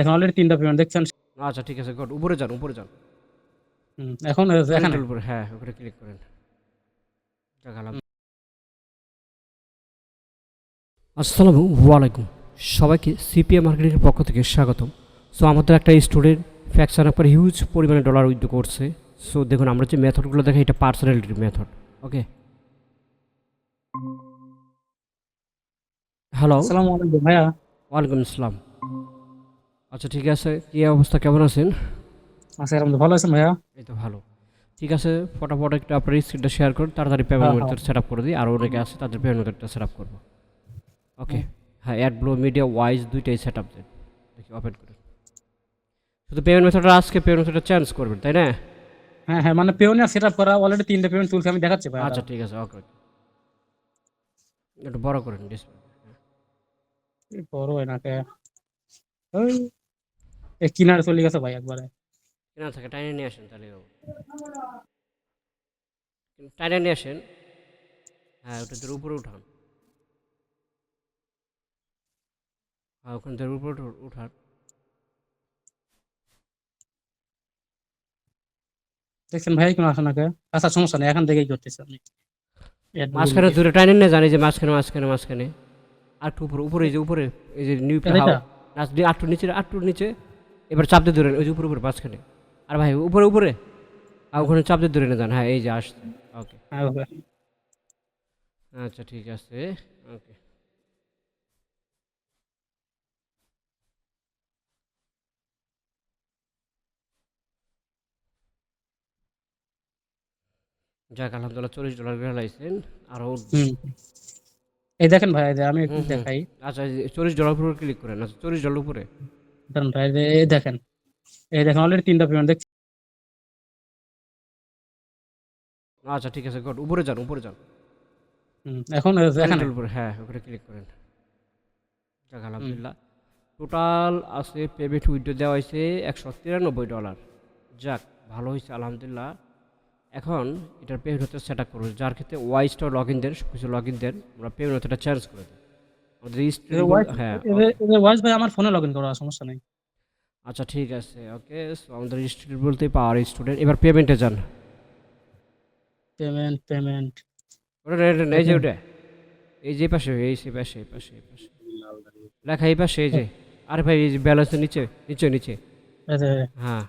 এখন অলরেডি ৩টা পেমেন্ট দেখছেন? আচ্ছা ঠিক আছে, গুড। উপরে যান, উপরে যান। এখন এখানে? লিটল উপরে, হ্যাঁ, ওখানে ক্লিক করেন। দেখালাম। আসসালামু আলাইকুম। সবাইকে সিপিএ মার্কেটিংয়ের পক্ষ থেকে স্বাগতম। সো আমাদের একটা স্টুডেন্ট ফ্যাকশন আপনার হিউজ পরিমাণে ডলার উইথড্র করছে। সো দেখুন, আমরা যে মেথডগুলো দেখি এটা পার্সোনালিটির মেথড। ওকে, হ্যালো। আসসালামু আলাইকুম ভাইয়া। ওয়ালাইকুম আসসালাম। আচ্ছা ঠিক আছে, কী অবস্থা, কেমন আছেন? আচ্ছা, এরকম ভালো আছেন ভাইয়া? এই তো ভালো। ঠিক আছে, ফটাফট একটু আপনার স্ক্রিনটা শেয়ার করুন, তাড়াতাড়ি পেমেন্ট হ্যাঁ, হ্যাঁ। মেথড সেট আপ করে দিই। আরও অনেকে আছে, তাদের পেমেন্ট মেথডটা সেট আপ করবো। ওকে, হ্যাঁ, অ্যাড ব্লো মিডিয়া ওয়াইজ দুইটাই সেট আপ দেন। দেখি ওপেন করে। শুধু পেমেন্ট মেথডটা আজকে পেমেন্ট মেথডটা চেঞ্জ করবেন, তাই না? হ্যাঁ, হ্যাঁ, মানে পেওনিয়ার সেট আপ করা অলরেডি 3টা পেমেন্ট তুলছে, আমি দেখাচ্ছি ভাইয়া আচ্ছা দাঁড়ান। ঠিক আছে, ওকে ওকে। একটু বড় করেন ডিসপ্লে। এই বড় হয় না কে? ওই কিনারে চলে গেছে ভাই একবারে। কেনা থাকে টাইনে নিয়ে আসেন তাহলে হবে। টাইনে নিয়ে আসেন। হ্যাঁ, ওটা ধরে উপরে উঠান। হ্যাঁ, ওখানে ধরে উপরে উঠান। দেখছেন ভাই কোনো আসে না কে? আচ্ছা, সমস্যা নেই, এখান থেকেই করতেছি আমি। মাঝখানে ধরে টাইনে নিয়ে যান, এই যে মাঝখানে মাঝখানে মাঝখানে। আর একটু উপরে উপরে, এই যে উপরে, এই যে নিউ হাউ। এটা নাচ দিয়ে আটটু নিচে, আটটু নিচে। এবার চাপ দিয়ে ধরেন, ওই যে উপরে উপরে মাঝখানে। আর ভাই উপরে উপরে। আর ওখানে চাপ দিয়ে ধরে নিয়ে যান। হ্যাঁ, এই যে আসছে। ওকে। হ্যাঁ ওকে। আচ্ছা ঠিক আছে। ওকে, যাক আলহামদুলিল্লাহ, $40 করে লাইছেন। আরও উঠবো। হুম এই দেখেন ভাই, এই যে আমি একটু হুম হুম। দেখাই। আচ্ছা, $40 উপরে ক্লিক করেন। আচ্ছা, $40 উপরে। দাঁড়ান ভাই, এই দেখেন। এই দেখেন অলরেডি 3টা পেমেন্ট দেখছেন? আচ্ছা ঠিক আছে, গুড। উপরে যান, উপরে যান। এখন এখানে? লিটল উপরে, হ্যাঁ, ওখানে ক্লিক করেন। যাক হুম আলহামদুলিল্লাহ। টোটাল আছে পেমেন্ট উইথড্র দেওয়া হয়েছে $193। যাক, ভালো হয়েছে আলহামদুলিল্লাহ। এখন এটার পেমেন্ট হতে সেট আপ করবো, যার ক্ষেত্রে ওয়াই স্টোর লগ ইন দেন, সব কিছু লগ ইন দেন, আমরা পেমেন্ট হতে চেঞ্জ করে দেন আমাদের এদের স্টুডেন্ট। ওয়াইস হ্যাঁ, ওকে। এদের ওয়াইস ভাই আমার ফোনে লগ ইন করা, সমস্যা নেই। আচ্ছা ঠিক আছে, ওকে। সো আমাদের স্টুডেন্ট বলতে পাওয়ার স্টুডেন্ট, এবার পেমেন্টে যান। পেমেন্ট পেমেন্ট ওটা এই যে ওটা, এই যে পাশে, এই সে পাশে, এই পাশে, এই পাশে লেখা, এই পাশে, এই যে। আরে ভাই, এই যে ব্যালেন্সের নিচে, নিচে নিচে। হ্যাঁ।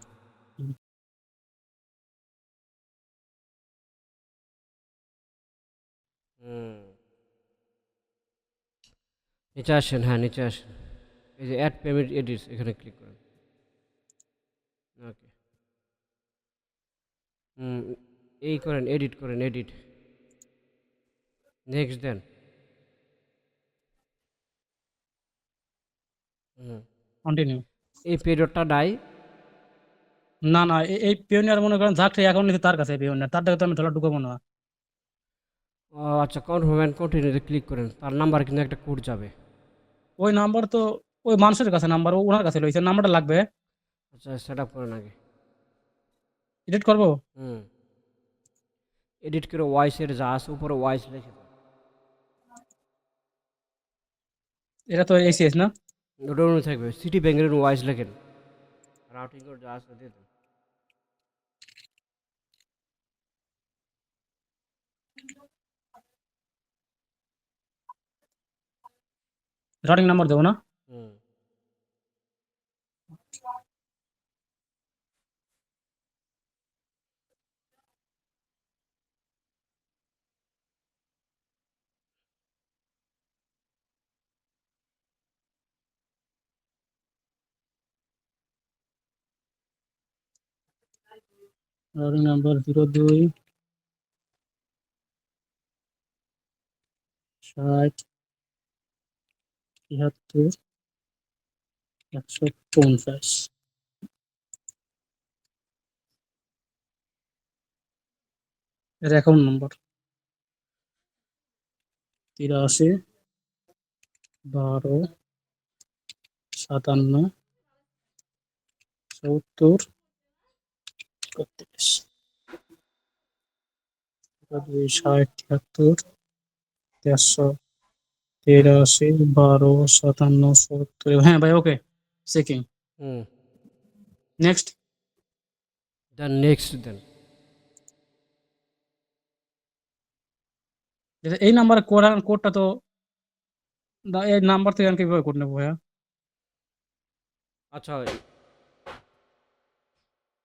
হুম, নিচে আসেন, হ্যাঁ নিচে আসেন। এই যে অ্যাড পেমেন্ট এডিটস, এখানে ক্লিক করেন। ওকে। হুম, এই করেন, এডিট করেন, এডিট। নেক্সট দেন। হুম, কন্টিনিউ। এই পিরিয়ডটা নাই। না না, এই পিওনিয়ার মনে করেন যাকে অ্যাকাউন্ট নিচ্ছে তার কাছে পিওনিয়ার, তার কাছে তো আমি ধরা ঢুকাবো না। ও আচ্ছা, কনফার্ম অ্যান্ড কন্টিনিউতে ক্লিক করেন, তার নাম্বার কিন্তু একটা কোড যাবে। ওই নাম্বার তো ওই মানুষের কাছে নাম্বার, ওনার কাছে লইছে, নাম্বারটা লাগবে। আচ্ছা, সেট আপ করেন আগে। এডিট করবো? হুম, এডিট করে ওয়াইসের যা আছে উপরে ওয়াইস লিখে দেন। এটা তো এসিএস না? ওটা মনে থাকবে, সিটি ব্যাংকের ওয়াইস লেখেন। রাউটিং কোড যা আছে দিয়ে দেন। রানিং নাম্বার দেবো না? হুম, রানিং নাম্বার 02 60 73 150। এর অ্যাকাউন্ট নম্বর 83 12 57 74 31। 02 60 73 150 13 12 57 74। হ্যাঁ ভাই, ওকে। চেকিং। হুম নেক্সট। Then next then. এই নাম্বারে কোডটা তো এই নাম্বার থেকে আমি কিভাবে কোড নেবো ভাইয়া? আচ্ছা